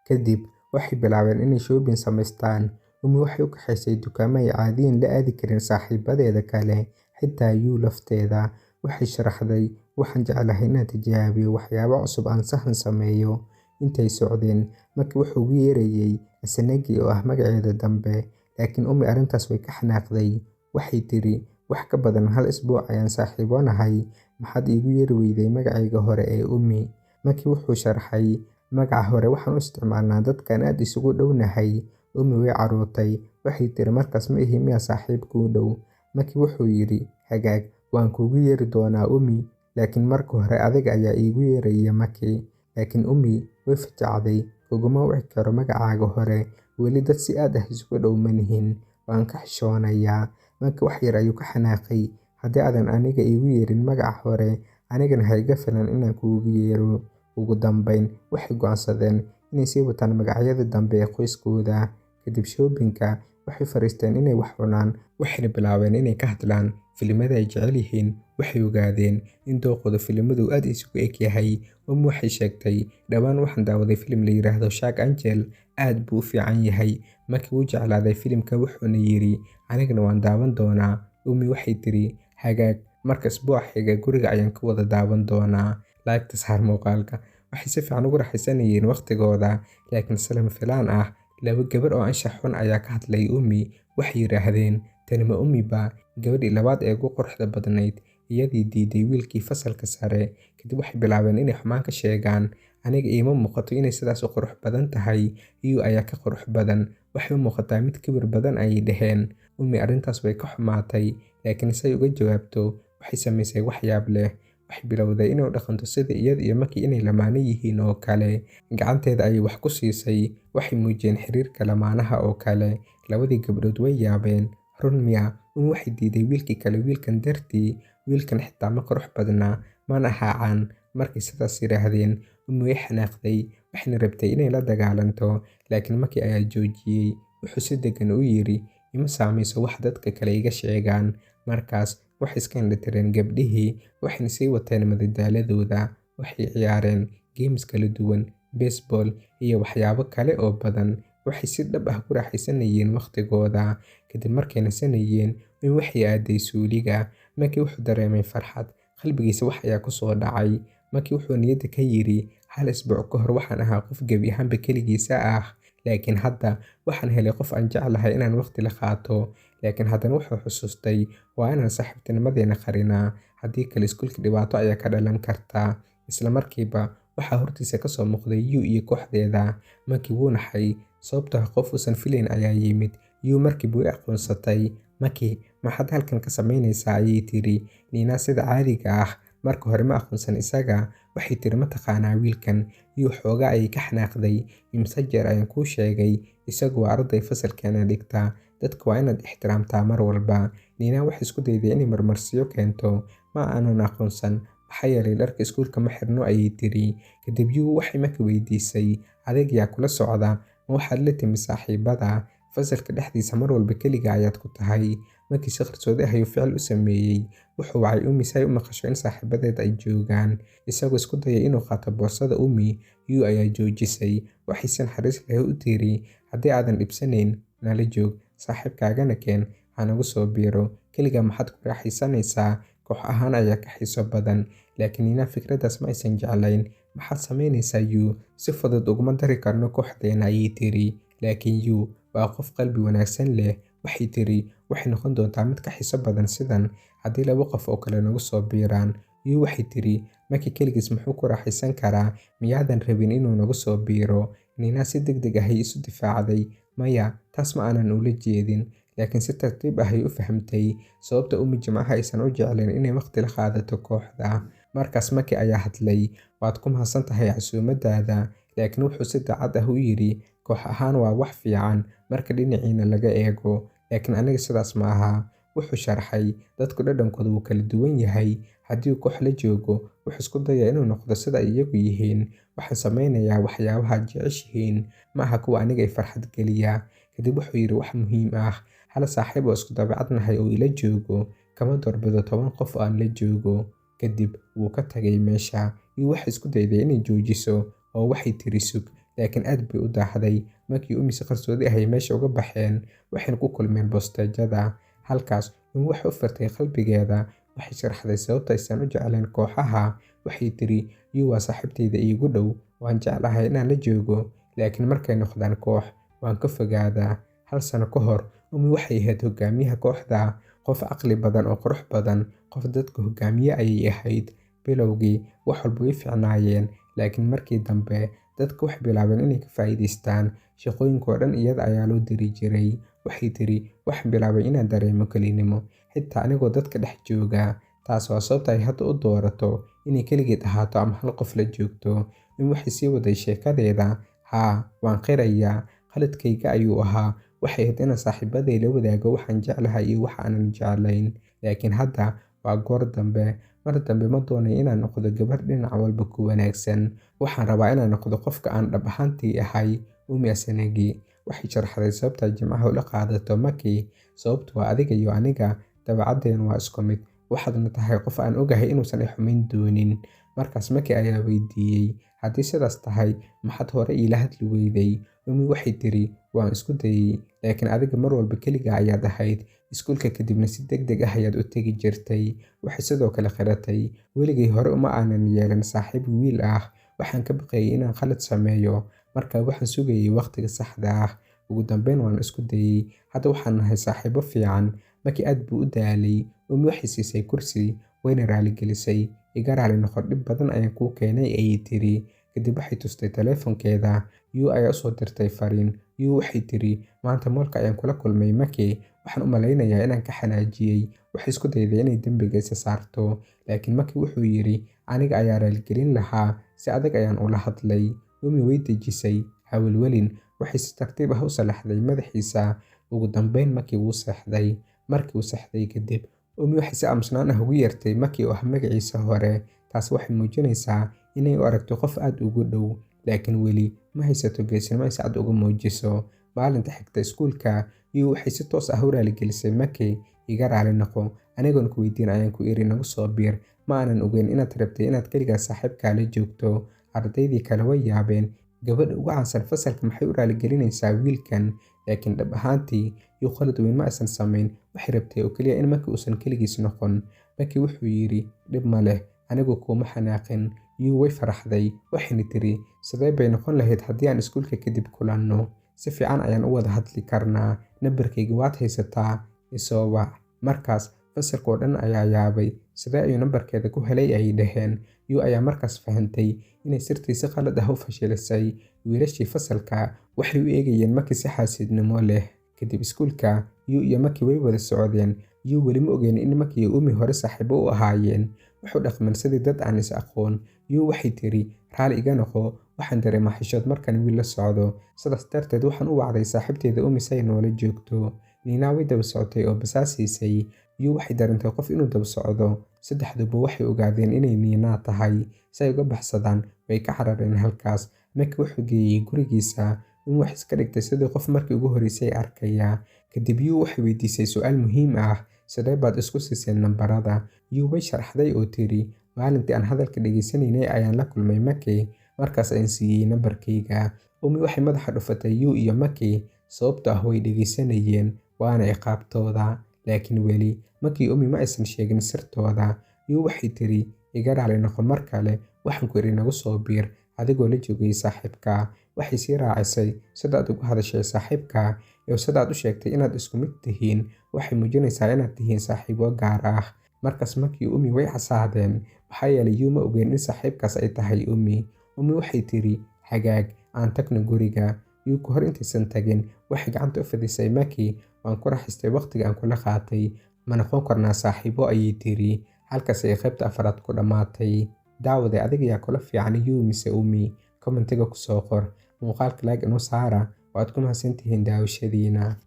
Kadib waxay bilaabeen inay shopping samaystaan. Umi waxay u kaxaysay dukaamo ay caadiyan la aadi karin saaxiibadeeda kale, xitaa Yu lafteeda. Waxay sharaxday, waxaan jeclahay inaan tijaabiyo waxyaabo cusub aan sahan sameeyo. Intay socdeen, Maki wuxuu ugu yeerayay Asenegi oo ah magaceeda dambe, laakiin Umi arrintaas way ka xanaaqday. Waxay tiri, wax ka badan hal isbuuc ayaan saaxiibo nahay, maxaad iigu yeeri weyday magacayga hore ee Umi? Maki wuxuu sharxay, magaca hore waxaan u isticmaalnaa dadkaan aad isugu dhownahay. Umi way carootay, waxay tiri markaas ma ihi miyaa saaxiib kuu dhow? Maki wuxuu yidhi, hagaag, waan kuugu yeeri doonaa Umi, laakiin marka hore adiga ayaa iigu yeeraya Maki. Laakiin Umi way fajacday, kuguma wici karo magacaaga hore, weli dad si aad ah isugu dhow ma nihin, waan ka xishoonayaa. Maki wax yar ayuu ka xanaaqay, haddii aadan aniga iigu yeerin magaca hore, anigana ha iga filan inaan kuugu yeero. Ugu dambayn, waxay go'aansadeen inay sii wataan magacyada dambe ee qoyskooda. Kadib shopping-ka, waxay fariisteen inay wax cunaan, waxayna bilaabeen inay ka hadlaan filimada ay jecel yihiin. Waxay ogaadeen in dooqooda filimadu aad isugu eg yahay. Umi waxay sheegtay, dhawaan waxaan daawaday filim la yiraahdo Shark Angel, aad buu u fiican yahay. Maki wuu jeclaaday filimka wuxuuna yiri, anigana waan daawan doonaa. Umi waxay tiri, hagaag, marka isbuuca xiga guriga ayaan ka wada daawan doonaa. Laagta saar muuqaalka. Waxay si fiican ugu raaxaysanayeen waqtigooda, laakiin si lama filaan ah, laba gabar oo anshax xun ayaa ka hadlay Umi. Waxay yiraahdeen, tani ma Umi ba? Gabadhii labaad ee ugu quruxda badnayd, iyadii diiday wiilkii fasalka sare. Kadib waxay bilaabeen inay xumaan ka sheegaan. Aniga iima muuqato inay sidaas u qurux badan tahay, Yu ayaa ka qurux badan, waxay u muuqataa mid kibir badan ayay dhaheen. Umi arrintaas way ka xumaatay, laakiin say uga jawaabto, waxay samaysay wax yaab leh. Waxay bilowday inay u dhaqanto sida iyada iyo Maki inay lamaane yihiin oo kale. Gacanteeda ayay wax ku siisay, waxay muujiyeen xiriirka lamaanaha oo kale. Labadii gabdhood way yaabeen, run miya? Umi waxay diiday wiilkii kale wiilkan dartii, wiilkan xitaa ma qurux badna, mana haacaan. Markay sidaas yiraahdeen, Umi way xanaaqday, waxayna rabtay inay la dagaalanto, laakiin Maki ayaa joojiyay. Wuxuu si degan u yiri, ima saamayso wax dadka kale iga sheegaan. Markaas waxay iska indhatireen gabdhihii, waxayna sii wateen madadaaladooda. Waxay ciyaareen games kala duwan, baseball iyo waxyaabo kale oo badan. Waxay si dhab ah ku raaxaysanayeen waqtigooda. Kadib markay nasanayeen, Umi waxay aaday suuliga. Maki wuxuu dareemay farxad, qalbigiisa wax ayaa ku soo dhacay. Maki wuxuu niyadda ka yiri, hal isbuuc ka hor waxaan ahaa qof gebi ahaanba keligiisa ah, laakiin hadda waxaan helay qof aan jeclahay inaan waqti la qaato. Laakiin haddana wuxuu xusuustay, waa inaan saaxiibtinimadeena qarinaa, haddii kale iskuulka dhibaato ayaa ka dhalan karta. Isla markiiba waxaa hortiisa ka soo muuqday Yu iyo kooxdeeda. Maki wuu naxay, sababtoo ah qof uusan filayn ayaa yimid. Yu markiiba way aqoonsatay. Maki, maxaad halkan ka samaynaysaa? Ayay tiri. Nina sida caadiga ah, marka hore ma aqoonsan isaga. Waxay tiri, ma taqaanaa wiilkan? Yu xoogaa ayay ka xanaaqday. Imse jeer ayaan kuu sheegay, isagu waa arday fasalkeena dhigta, dadka waa inaad ixtiraamtaa mar walba. Nina waxay isku dayday inay marmarsiyo keento, ma aanan aqoonsan, maxaa yeelay dharka iskuulka ma xirno ayay tiri. Kadib Yu waxay Maki weydiisay, adeeg yaa kula socda? Ma waxaad la timi saaxiibada? Fasalka dhexdiisa mar walba keliga ayaad ku tahay. Maki si qarsoodi ah ayuu ficil u sameeyay. Wuxuu wacay Umi si ay u maqasho in saaxiibadeed ay joogaan. Isagoo isku dayay inuu qaato boorsada Umi, Yu ayaa joojisay. Waxay si naxariis leh u tiri, haddii aadan dhibsanayn, nala joog, saaxiibkaagana keen, ha nagu soo biiro. Keligaa maxaad ku raaxaysanaysaa? Koox ahaan ayaa ka xiiso badan. Laakiin Nina fikraddaas ma aysan jeclayn. Maxaad samaynaysaa Yu? Si fudud uguma dari karno kooxdeena ayay tiri. Laakiin Yu waa qof qalbi wanaagsan leh. Waxay tiri, waxay noqon doontaa mid ka xiiso badan sidan haddii laba qof oo kale nagu soo biiraan. Yu waxay tiri, Maki keligiis muxuu ku raaxaysan karaa? Miyaadan rabin inuu nagu soo biiro? Nina si degdeg ah ayay isu difaacday. Maya, taas ma aanan ula jeedin. Laakiin si tartiib ah ayay u fahamtay sababta Umi Jimcaha aysan u jeclayn inay waqti la qaadato kooxda. Markaas Maki ayaa hadlay, waad ku mahadsan tahay casuumadaada. Laakiin wuxuu si daacad ah u yiri, koox ahaan waa wax fiican marka dhinaciina laga eego, laakiin aniga sidaas ma aha. Wuxuu sharxay, dadku dhadhankooda wuu kala duwan yahay. Haddii uu koox la joogo, wuxuu isku dayaa inuu noqdo sida ay iyagu yihiin. Waxaan sameynayaa waxyaabaha aad jeceshihiin, ma aha kuwa aniga ay farxad geliya. Kadib wuxuu yiri wax muhiim ah, hal saaxiib oo isku dabeecad nahay oo ila joogo, kama doorbido 10 qof oo aan la joogo. Kadib wuu ka tagay meesha. Yu waxay isku dayday inay joojiso oo waxay tiri sug, laakiin aad bay u daahday. Markii Umi si qarsoodi ah ay meesha uga baxeen, waxayna ku kulmeen bosteejada. Halkaas Umi waxay u furtay qalbigeeda, waxay sharaxday sababta aysan u jeclayn kooxaha. Waxay tiri, Yu waa saaxiibtayda iigu dhow, waan jeclahay inaan la joogo, laakiin markay noqdaan koox, waan ka fogaadaa. Hal sano ka hor, Umi waxay ahayd hogaamiyaha kooxda, qof caqli badan oo qurux badan, qof dadka hogaamiye ayay ahayd. Bilowgii wax walba way fiicnaayeen, laakiin markii dambe dadka waxay bilaabeen inay ka faa'iidaystaan. Shaqooyinka oo dhan iyada ayaa loo diri jiray. Waxay tiri, waxaan bilaabay inaan dareemo kelinimo, xitaa anigoo dadka dhex jooga. Taas waa sababta ay hadda u doorato inay keligeed ahaato ama hal qof la joogto. Umi waxay sii waday sheekadeeda. Haa, waan qirayaa, qaladkayga ayuu ahaa. Waxay ahayd inaan saaxiibaday la wadaago waxaan jeclahay iyo waxa aanan jeclayn. Laakiin hadda waa goor dambe. Mar dambe ma doonayo inaan noqdo gabar dhinac walba ku wanaagsan. Waxaan rabaa inaan noqdo qofka aan dhab ahaantii ahay. Umi Asenagi waxay sharaxday sababta ay Jimcaha ula qaadato Maki. Sababtu waa adiga iyo aniga, dabeecaddeenu waa isku mid. Waxaadna tahay qof aan ogahay inuusan i xumayn doonin. Markaas Maki ayaa weydiiyey, haddii sidaas tahay, maxaad hore iila hadli weyday? Umi waxay tiri, waan isku dayay, laakiin adiga mar walba keligaa ayaad ahayd. Iskuulka kadibna si degdeg ah ayaad u tegi jirtay. Waxay sidoo kale qiratay, weligay hore uma aanan yeelan saaxiib wiil ah. Waxaan ka baqayay inaan qalad sameeyo, markaa waxaan sugayay waqtiga saxda ah. Ugu dambeyn waan isku dayay. Hadda waxaan nahay saaxiibo fiican. Maki aad buu u daalay. Umi waxay siisay kursi, wayna raaligelisay. Iga raali noqo, dhib badan ayaan kuu keenay ayay tiri. Kadib waxay tustay taleefankeeda. Yu ayaa u soo dirtay fariin. Yu waxay tiri, maanta moolka ayaan kula kulmay Maki. Waxaan u malaynayaa inaan ka xanaajiyay. Waxay isku dayday inay dembiga isa saarto, laakiin Maki wuxuu yiri, aniga ayaa raaligelin lahaa, si adag ayaan ula hadlay. Umi way dejisay, ha welwelin. Waxay si tartiib ah u salaxday madaxiisa. Ugu dambeyn Maki wuu seexday. Markii uu seexday kadib, Umi waxay si aamusnaan ah ugu yeertay Maki oo ah magaciisa hore. Taas waxay muujinaysaa inay u aragto qof aad ugu dhow, laakiin weli ma haysato geesinimo ay si cad uga muujiso. Maalinta xigta iskuulka, Yu waxay si toos ah u raaligelisay Maki. Iga raali noqo, anigoon ku weydiin ayaan ku iri nagu soo biir. Ma aanan ogeyn inaad rabtay inaad keligaa saaxiibkaa la joogto. Ardaydii kale way yaabeen. Gabadha ugu caansan fasalka maxay u raaligelinaysaa wiilkan? Laakiin dhab ahaantii Yu qalad weyn ma aysan samayn. Waxay rabtay oo keliya in Maki uusan keligiis noqon. Maki wuxuu yiri, dhib ma leh, anigu kuma xanaaqin. Yu way faraxday. Waxayna tiri, sidee bay noqon lahayd haddii aan iskuulka kadib kulanno? Si fiican ayaan u wada hadli karnaa. Nambarkayga waad haysataa, isoo wac. Markaas fasalka oo dhan ayaa yaabay. Sidee ayuu nambarkeeda ku helay ayay dhaheen. Yu ayaa markaas fahantay inay sirtii si qalad ah u fashilisay. Wiilashii fasalka waxay u eegayeen Maki si xaasidnimo leh. Kadib iskuulka, Yu iyo Maki way wada socdeen. Yu weli ma ogeyn in Maki iyo Umi hore saaxiibo u ahaayeen. Wuxuu dhaqmeen sidii dad aan is aqoon. Yu waxay tiri, raali iga noqo, waxaan dareemaa xishood markaan wiil la socdo. Sidaas darteed waxaan u wacday saaxiibteeda Umi si ay noola joogto. Nina way daba socotay oo basaasiisay. Yu waxay dareentay qof inuu daba socdo. Saddexduba waxay ogaadeen inay Nina tahay. Si ay uga baxsadaan, way ka carareen halkaas. Maki wuxuu geeyey gurigiisa. Umi waxay iska dhigtay sidii qof markii ugu horreysay arkaya. Kadib Yu waxay weydiisay su'aal muhiim ah, sidee baad isku siiseen nambarada? Yu way sharaxday oo tiri, maalintii aan hadalka dhageysanaynay ayaan la kulmay Maki, markaas ayaan siiyey nambarkayga. Umi waxay madaxa dhufatay Yu iyo Maki, sababtoo ah way dhageysanayeen, waana ciqaabtooda. Laakiin weli Maki Umi ma aysan sheegin sirtooda. Yu waxay tiri, iga raali noqo mar kale, waxaan ku iri nagu soo biir, adigoo la joogay saaxiibka. Waxay sii raacisay, sidaad ugu hadashay saaxiibka iyo sidaad u sheegtay inaad isku mid tihiin, waxay muujinaysaa inaad tihiin saaxiibo gaar ah. Markaas Maki Umi way xasaadeen, maxaa yeelay Yu ma ogeyn in saaxiibkaas ay tahay Umi. Umi waxay tiri, hagaag, aan tagno guriga. Yu ka hor intaysan tagin, waxay gacanta u fidisay Maki. Waan ku raaxaystay waqtiga aan kula qaatay. Ma noqon karnaa saaxiibo ayay tiri. Halkaas ay qaybta afraad ku dhammaatay. Daawade adiga yaa kula fiican Yu mise Umi? Kommentiga ku soo qor. Muuqaalka like inoo saara, waad ku mahadsantihiin daawashadiina.